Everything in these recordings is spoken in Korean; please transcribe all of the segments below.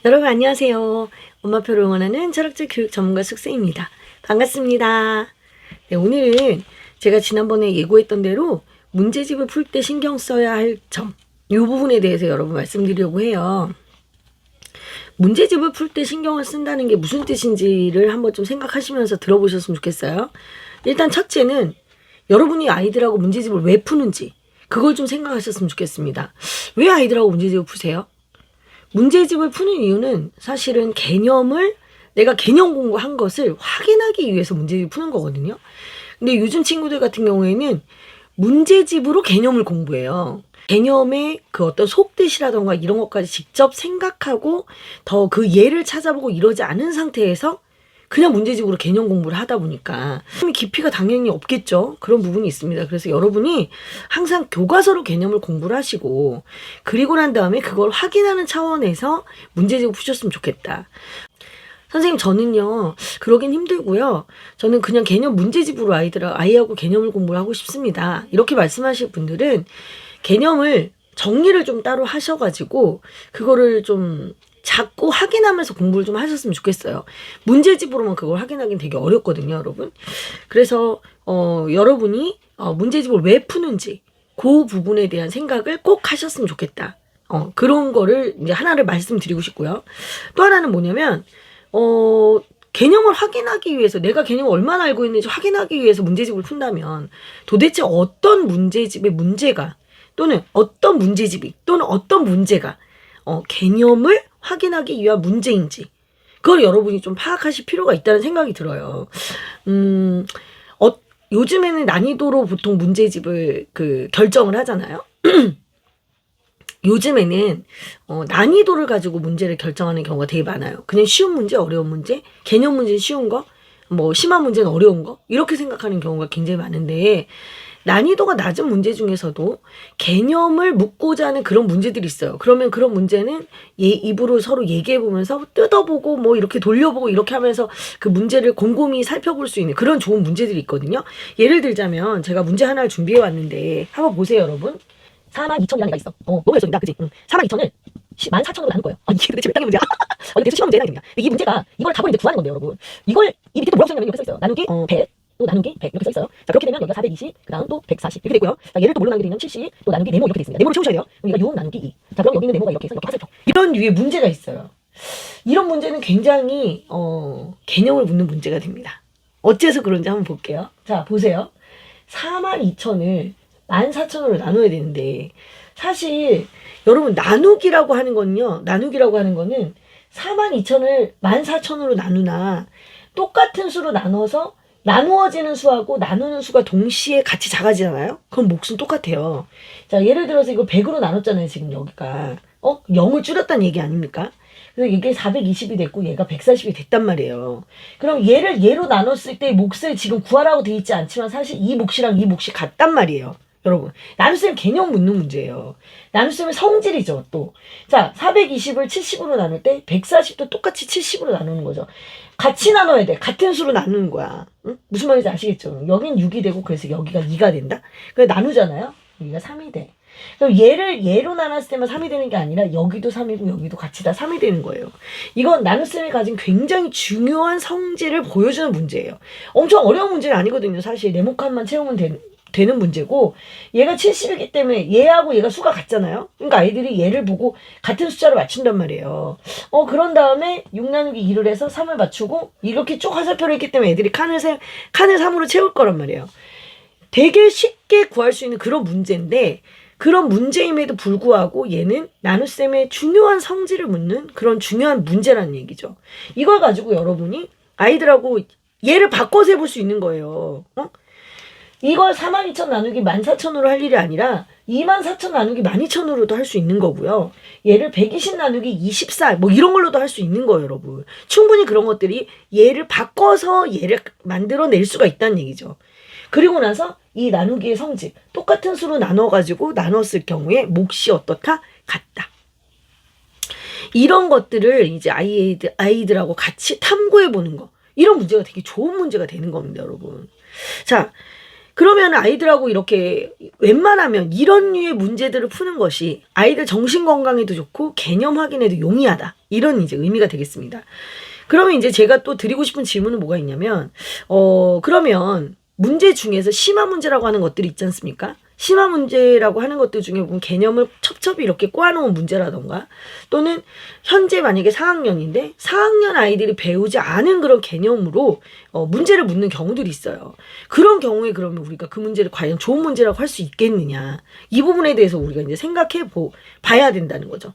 여러분 안녕하세요. 엄마표를 응원하는 철학적 교육 전문가 숙세입니다. 반갑습니다. 네, 오늘은 제가 지난번에 예고했던 대로 문제집을 풀 때 신경 써야 할 점, 이 부분에 대해서 여러분 말씀드리려고 해요. 문제집을 풀 때 신경을 쓴다는 게 무슨 뜻인지를 한번 좀 생각하시면서 들어보셨으면 좋겠어요. 일단 첫째는 여러분이 아이들하고 문제집을 왜 푸는지 그걸 좀 생각하셨으면 좋겠습니다. 왜 아이들하고 문제집을 푸세요? 문제집을 푸는 이유는 사실은 내가 개념 공부한 것을 확인하기 위해서 문제집을 푸는 거거든요. 근데 요즘 친구들 같은 경우에는 문제집으로 개념을 공부해요. 개념의 그 어떤 속뜻이라던가 이런 것까지 직접 생각하고 더 그 예를 찾아보고 이러지 않은 상태에서 그냥 문제집으로 개념 공부를 하다 보니까 깊이가 당연히 없겠죠. 그런 부분이 있습니다. 그래서 여러분이 항상 교과서로 개념을 공부를 하시고 그리고 난 다음에 그걸 확인하는 차원에서 문제집을 푸셨으면 좋겠다. 선생님 저는요 그러긴 힘들고요. 저는 그냥 개념 문제집으로 아이하고 개념을 공부를 하고 싶습니다. 이렇게 말씀하실 분들은 개념을 정리를 좀 따로 하셔가지고 그거를 좀 자꾸 확인하면서 공부를 좀 하셨으면 좋겠어요. 문제집으로만 그걸 확인하기는 되게 어렵거든요, 여러분. 그래서 여러분이 문제집을 왜 푸는지 그 부분에 대한 생각을 꼭 하셨으면 좋겠다. 그런 거를 이제 하나를 말씀드리고 싶고요. 또 하나는 뭐냐면 개념을 확인하기 위해서 내가 개념을 얼마나 알고 있는지 확인하기 위해서 문제집을 푼다면 도대체 어떤 문제집의 문제가 또는 어떤 문제집이 또는 어떤 문제가 개념을 확인하기 위한 문제인지 그걸 여러분이 좀 파악하실 필요가 있다는 생각이 들어요. 요즘에는 난이도로 보통 문제집을 결정을 하잖아요. 요즘에는 난이도를 가지고 문제를 결정하는 경우가 되게 많아요. 그냥 쉬운 문제, 어려운 문제, 개념 문제는 쉬운 거, 뭐 심한 문제는 어려운 거 이렇게 생각하는 경우가 굉장히 많은데 난이도가 낮은 문제 중에서도 개념을 묻고자 하는 그런 문제들이 있어요. 그러면 그런 문제는 입으로 서로 얘기해보면서 뜯어보고 뭐 이렇게 돌려보고 이렇게 하면서 그 문제를 곰곰이 살펴볼 수 있는 그런 좋은 문제들이 있거든요. 예를 들자면 제가 문제 하나를 준비해 왔는데 한번 보세요, 여러분. 42,000이라는 애가 있어. 너무 열심이다, 그치? 42,000을 14,000으로 나눌 거예요. 이게 도대체 몇 단계 문제야? 이게 대수 시험 문제야, 됩니다. 이 문제가 이걸 답을 이제 구하는 건데요, 여러분. 이걸 이 밑에 뭐라고 써있냐면 이렇게 써있어요. 나누기 100. 또 나누기 100 이렇게 써있어요. 자, 그렇게 되면 여기가 420, 그 다음 또 140 이렇게 되고요. 자, 얘를 또 뭘로 나누게 되면 70, 또 나누기 네모 이렇게 돼 있습니다. 네모를 채우셔야 돼요. 그럼 얘가 6 나누기 2. 자, 그럼 여기 있는 네모가 이렇게 해서 이렇게 화살표. 이런 류의 문제가 있어요. 이런 문제는 굉장히 개념을 묻는 문제가 됩니다. 어째서 그런지 한번 볼게요. 자, 보세요. 42,000을 14,000으로 나눠야 되는데 사실 여러분 나누기라고 하는 거는요. 나누기라고 하는 거는 42,000을 14,000으로 나누나 똑같은 수로 나눠서 나누어지는 수하고 나누는 수가 동시에 같이 작아지잖아요? 그럼 몫은 똑같아요. 자, 예를 들어서 이거 100으로 나눴잖아요, 지금 여기가. 0을 줄였다는 얘기 아닙니까? 그래서 이게 420이 됐고 얘가 140이 됐단 말이에요. 그럼 얘를 얘로 나눴을 때 몫을 지금 구하라고 돼 있지 않지만 사실 이 몫이랑 이 몫이 같단 말이에요. 여러분, 나눗셈 개념 묻는 문제예요. 나눗셈의 성질이죠, 또. 자, 420을 70으로 나눌 때 140도 똑같이 70으로 나누는 거죠. 같이 나눠야 돼. 같은 수로 나누는 거야. 응? 무슨 말인지 아시겠죠? 여긴 6이 되고 그래서 여기가 2가 된다? 그래서 나누잖아요? 여기가 3이 돼. 그럼 얘를 얘로 나눴을 때만 3이 되는 게 아니라 여기도 3이고 여기도 같이 다 3이 되는 거예요. 이건 나눗셈이 가진 굉장히 중요한 성질을 보여주는 문제예요. 엄청 어려운 문제는 아니거든요. 사실 네모칸만 채우면 되는 문제고 얘가 70이기 때문에 얘하고 얘가 수가 같잖아요. 그러니까 아이들이 얘를 보고 같은 숫자로 맞춘단 말이에요. 그런 다음에 6 나누기 2를 해서 3을 맞추고 이렇게 쭉 화살표를 했기 때문에 애들이 칸을 3으로 채울 거란 말이에요. 되게 쉽게 구할 수 있는 그런 문제인데 그런 문제임에도 불구하고 얘는 나눗셈의 중요한 성질을 묻는 그런 중요한 문제라는 얘기죠. 이걸 가지고 여러분이 아이들하고 얘를 바꿔서 해볼 수 있는 거예요. 이걸 42,000 나누기 14,000으로 할 일이 아니라 24,000 나누기 12,000으로도 할 수 있는 거고요. 얘를 120 나누기 24 뭐 이런 걸로도 할 수 있는 거예요, 여러분. 충분히 그런 것들이 얘를 바꿔서 얘를 만들어낼 수가 있다는 얘기죠. 그리고 나서 이 나누기의 성질 똑같은 수로 나눠가지고 나눴을 경우에 몫이 어떻다? 같다. 이런 것들을 이제 아이들하고 같이 탐구해 보는 거. 이런 문제가 되게 좋은 문제가 되는 겁니다, 여러분. 자, 그러면 아이들하고 이렇게 웬만하면 이런 류의 문제들을 푸는 것이 아이들 정신 건강에도 좋고 개념 확인에도 용이하다. 이런 이제 의미가 되겠습니다. 그러면 이제 제가 또 드리고 싶은 질문은 뭐가 있냐면, 그러면 문제 중에서 심화 문제라고 하는 것들이 있지 않습니까? 심화 문제라고 하는 것들 중에 보면 개념을 첩첩이 이렇게 꼬아놓은 문제라던가, 또는 현재 만약에 4학년인데 4학년 아이들이 배우지 않은 그런 개념으로 문제를 묻는 경우들이 있어요. 그런 경우에 그러면 우리가 그 문제를 과연 좋은 문제라고 할 수 있겠느냐, 이 부분에 대해서 우리가 이제 생각해 봐야 된다는 거죠.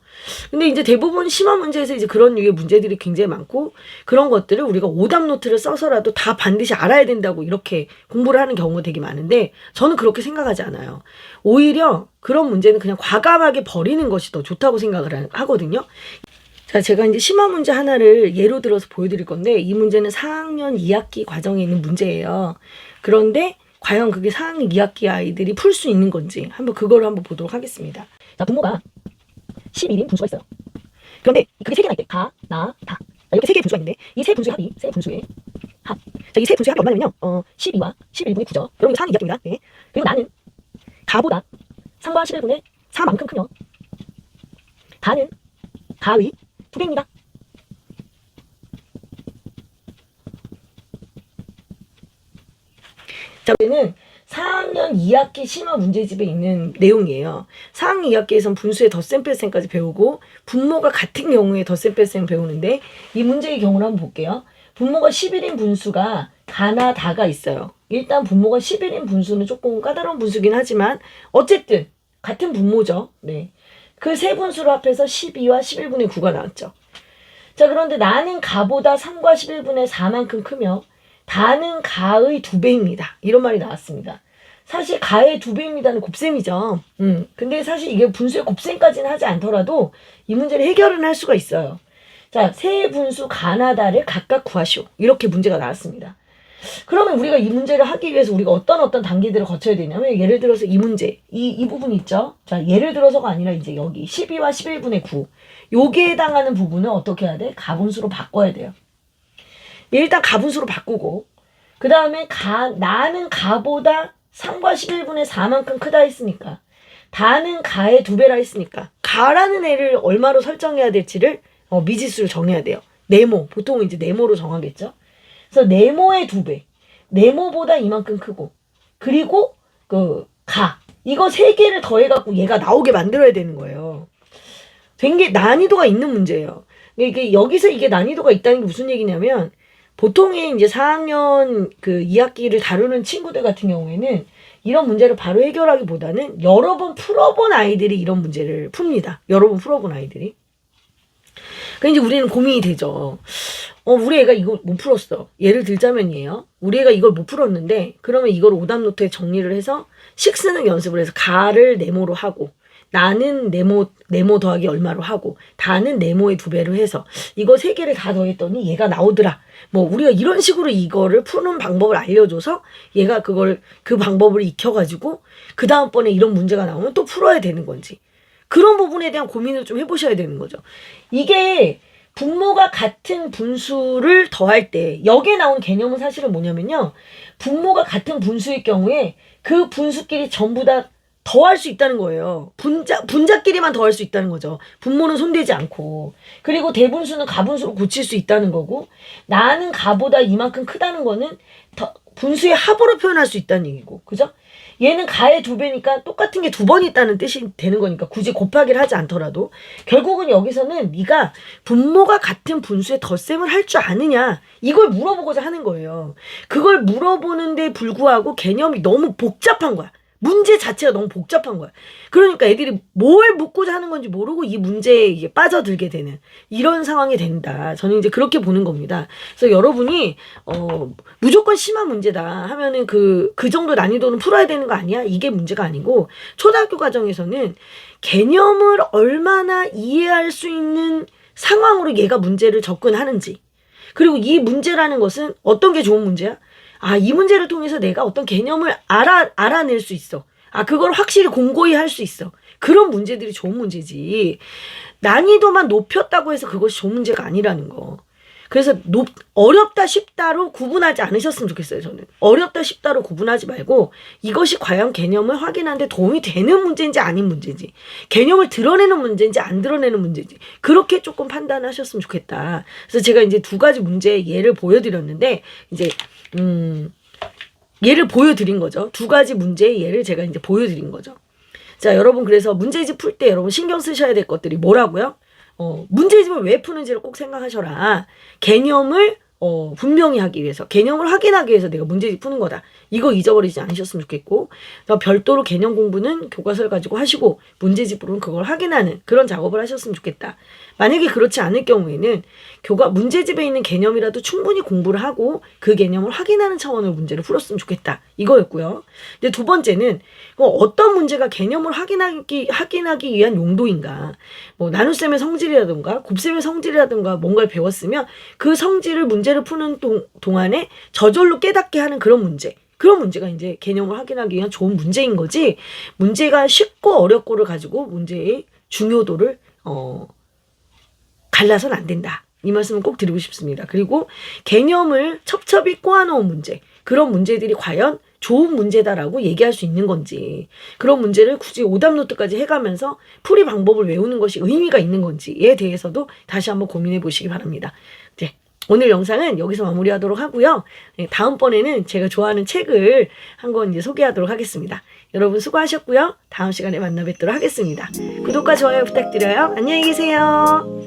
근데 이제 대부분 심화 문제에서 이제 그런 류의 문제들이 굉장히 많고, 그런 것들을 우리가 오답 노트를 써서라도 다 반드시 알아야 된다고 이렇게 공부를 하는 경우가 되게 많은데, 저는 그렇게 생각하지 않아요. 오히려 그런 문제는 그냥 과감하게 버리는 것이 더 좋다고 생각을 하거든요. 자, 제가 이제 심화 문제 하나를 예로 들어서 보여드릴 건데, 이 문제는 4학년 2학기 과정에 있는 문제예요. 그런데 과연 그게 4학년 2학기 아이들이 풀 수 있는 건지 그걸 한번 보도록 하겠습니다. 자, 분모가 11인 분수가 있어요. 그런데 그게 세 개나 있대. 가, 나, 다. 이렇게 세 개의 분수가 있는데, 이 세 분수의 합이, 세 분수의 합. 자, 이 세 분수의 합이 얼마냐면요. 12와 11분의 9죠. 여러분, 4학년 2학기입니다. 네. 그리고 나는 가보다 3과 11분의 4만큼 크며, 다는 가의 2배입니다. 자, 우리는 4학년 2학기 심화 문제집에 있는 내용이에요. 4학년 2학기에선 분수의 덧셈 뺄셈까지 배우고, 분모가 같은 경우에 덧셈 뺄셈 배우는데, 이 문제의 경우를 한번 볼게요. 분모가 11인 분수가 가나 다가 있어요. 일단 분모가 11인 분수는 조금 까다로운 분수긴 하지만 어쨌든 같은 분모죠. 네. 그 세 분수를 합해서 12와 11분의 9가 나왔죠. 자, 그런데 나는 가보다 3과 11분의 4만큼 크며, 다는 가의 2배입니다. 이런 말이 나왔습니다. 사실 가의 2배입니다는 곱셈이죠. 근데 사실 이게 분수의 곱셈까지는 하지 않더라도 이 문제를 해결은 할 수가 있어요. 자, 세 분수 가나다를 각각 구하시오. 이렇게 문제가 나왔습니다. 그러면 우리가 이 문제를 하기 위해서 우리가 어떤 단계들을 거쳐야 되냐면, 예를 들어서 이 문제, 이 부분 있죠? 자, 예를 들어서가 아니라 이제 여기 12와 11분의 9. 요기에 해당하는 부분은 어떻게 해야 돼? 가분수로 바꿔야 돼요. 일단 가분수로 바꾸고, 그 다음에 나는 가보다 3과 11분의 4만큼 크다 했으니까, 다는 가의 2배라 했으니까, 가라는 애를 얼마로 설정해야 될지를 미지수를 정해야 돼요. 네모, 보통은 이제 네모로 정하겠죠. 그래서 네모의 2배, 네모보다 이만큼 크고, 그리고 이거 세 개를 더해갖고 얘가 나오게 만들어야 되는 거예요. 되게 난이도가 있는 문제예요. 이게 여기서 이게 난이도가 있다는 게 무슨 얘기냐면, 보통의 이제 4학년 2학기를 다루는 친구들 같은 경우에는 이런 문제를 바로 해결하기보다는 여러 번 풀어본 아이들이 이런 문제를 풉니다. 여러 번 풀어본 아이들이. 그러니까 이제 우리는 고민이 되죠. 우리 애가 이거 못 풀었어. 예를 들자면이에요. 우리 애가 이걸 못 풀었는데, 그러면 이걸 오답 노트에 정리를 해서 식 쓰는 연습을 해서 가를 네모로 하고, 나는 네모 더하기 얼마로 하고, 다는 네모의 2배로 해서 이거 세 개를 다 더했더니 얘가 나오더라. 우리가 이런 식으로 이거를 푸는 방법을 알려줘서 얘가 그 방법을 익혀가지고 그 다음번에 이런 문제가 나오면 또 풀어야 되는 건지, 그런 부분에 대한 고민을 좀 해보셔야 되는 거죠. 이게 분모가 같은 분수를 더할 때 여기에 나온 개념은 사실은 뭐냐면요. 분모가 같은 분수일 경우에 그 분수끼리 전부 다 더할 수 있다는 거예요. 분자끼리만 더할 수 있다는 거죠. 분모는 손대지 않고. 그리고 대분수는 가분수로 고칠 수 있다는 거고, 나는 가보다 이만큼 크다는 거는 분수의 합으로 표현할 수 있다는 얘기고. 그죠? 얘는 가의 2배니까 똑같은 게 2번 있다는 뜻이 되는 거니까 굳이 곱하기를 하지 않더라도 결국은 여기서는 네가 분모가 같은 분수의 덧셈을 할 줄 아느냐, 이걸 물어보고자 하는 거예요. 그걸 물어보는데 불구하고 개념이 너무 복잡한 거야. 문제 자체가 너무 복잡한 거야. 그러니까 애들이 뭘 묻고자 하는 건지 모르고 이 문제에 이게 빠져들게 되는 이런 상황이 된다. 저는 이제 그렇게 보는 겁니다. 그래서 여러분이 무조건 심한 문제다 하면은 그 정도 난이도는 풀어야 되는 거 아니야? 이게 문제가 아니고, 초등학교 과정에서는 개념을 얼마나 이해할 수 있는 상황으로 얘가 문제를 접근하는지, 그리고 이 문제라는 것은 어떤 게 좋은 문제야? 이 문제를 통해서 내가 어떤 개념을 알아낼 수 있어. 그걸 확실히 공고히 할 수 있어. 그런 문제들이 좋은 문제지. 난이도만 높였다고 해서 그것이 좋은 문제가 아니라는 거. 그래서 어렵다 쉽다로 구분하지 않으셨으면 좋겠어요. 저는 어렵다 쉽다로 구분하지 말고 이것이 과연 개념을 확인하는데 도움이 되는 문제인지 아닌 문제인지, 개념을 드러내는 문제인지 안 드러내는 문제인지 그렇게 조금 판단하셨으면 좋겠다. 그래서 제가 이제 두 가지 문제의 예를 보여드렸는데 이제 예를 보여드린 거죠. 두 가지 문제의 예를 제가 이제 보여드린 거죠. 자, 여러분, 그래서 문제집 풀 때 여러분 신경 쓰셔야 될 것들이 뭐라고요? 문제집을 왜 푸는지를 꼭 생각하셔라. 개념을 분명히 하기 위해서, 개념을 확인하기 위해서 내가 문제집 푸는 거다. 이거 잊어버리지 않으셨으면 좋겠고, 별도로 개념 공부는 교과서를 가지고 하시고 문제집으로는 그걸 확인하는 그런 작업을 하셨으면 좋겠다. 만약에 그렇지 않을 경우에는 문제집에 있는 개념이라도 충분히 공부를 하고 그 개념을 확인하는 차원으로 문제를 풀었으면 좋겠다. 이거였고요. 근데 두 번째는 어떤 문제가 개념을 확인하기 위한 용도인가. 뭐 나눗셈의 성질이라든가 곱셈의 성질이라든가 뭔가를 배웠으면 그 성질을 문제를 푸는 동안에 저절로 깨닫게 하는 그런 문제. 그런 문제가 이제 개념을 확인하기 위한 좋은 문제인 거지, 문제가 쉽고 어렵고를 가지고 문제의 중요도를 갈라서는 안 된다. 이 말씀을 꼭 드리고 싶습니다. 그리고 개념을 첩첩이 꼬아놓은 문제, 그런 문제들이 과연 좋은 문제다라고 얘기할 수 있는 건지, 그런 문제를 굳이 오답 노트까지 해가면서 풀이 방법을 외우는 것이 의미가 있는 건지에 대해서도 다시 한번 고민해 보시기 바랍니다. 네, 오늘 영상은 여기서 마무리하도록 하고요. 네, 다음번에는 제가 좋아하는 책을 한 권 이제 소개하도록 하겠습니다. 여러분 수고하셨고요. 다음 시간에 만나 뵙도록 하겠습니다. 구독과 좋아요 부탁드려요. 안녕히 계세요.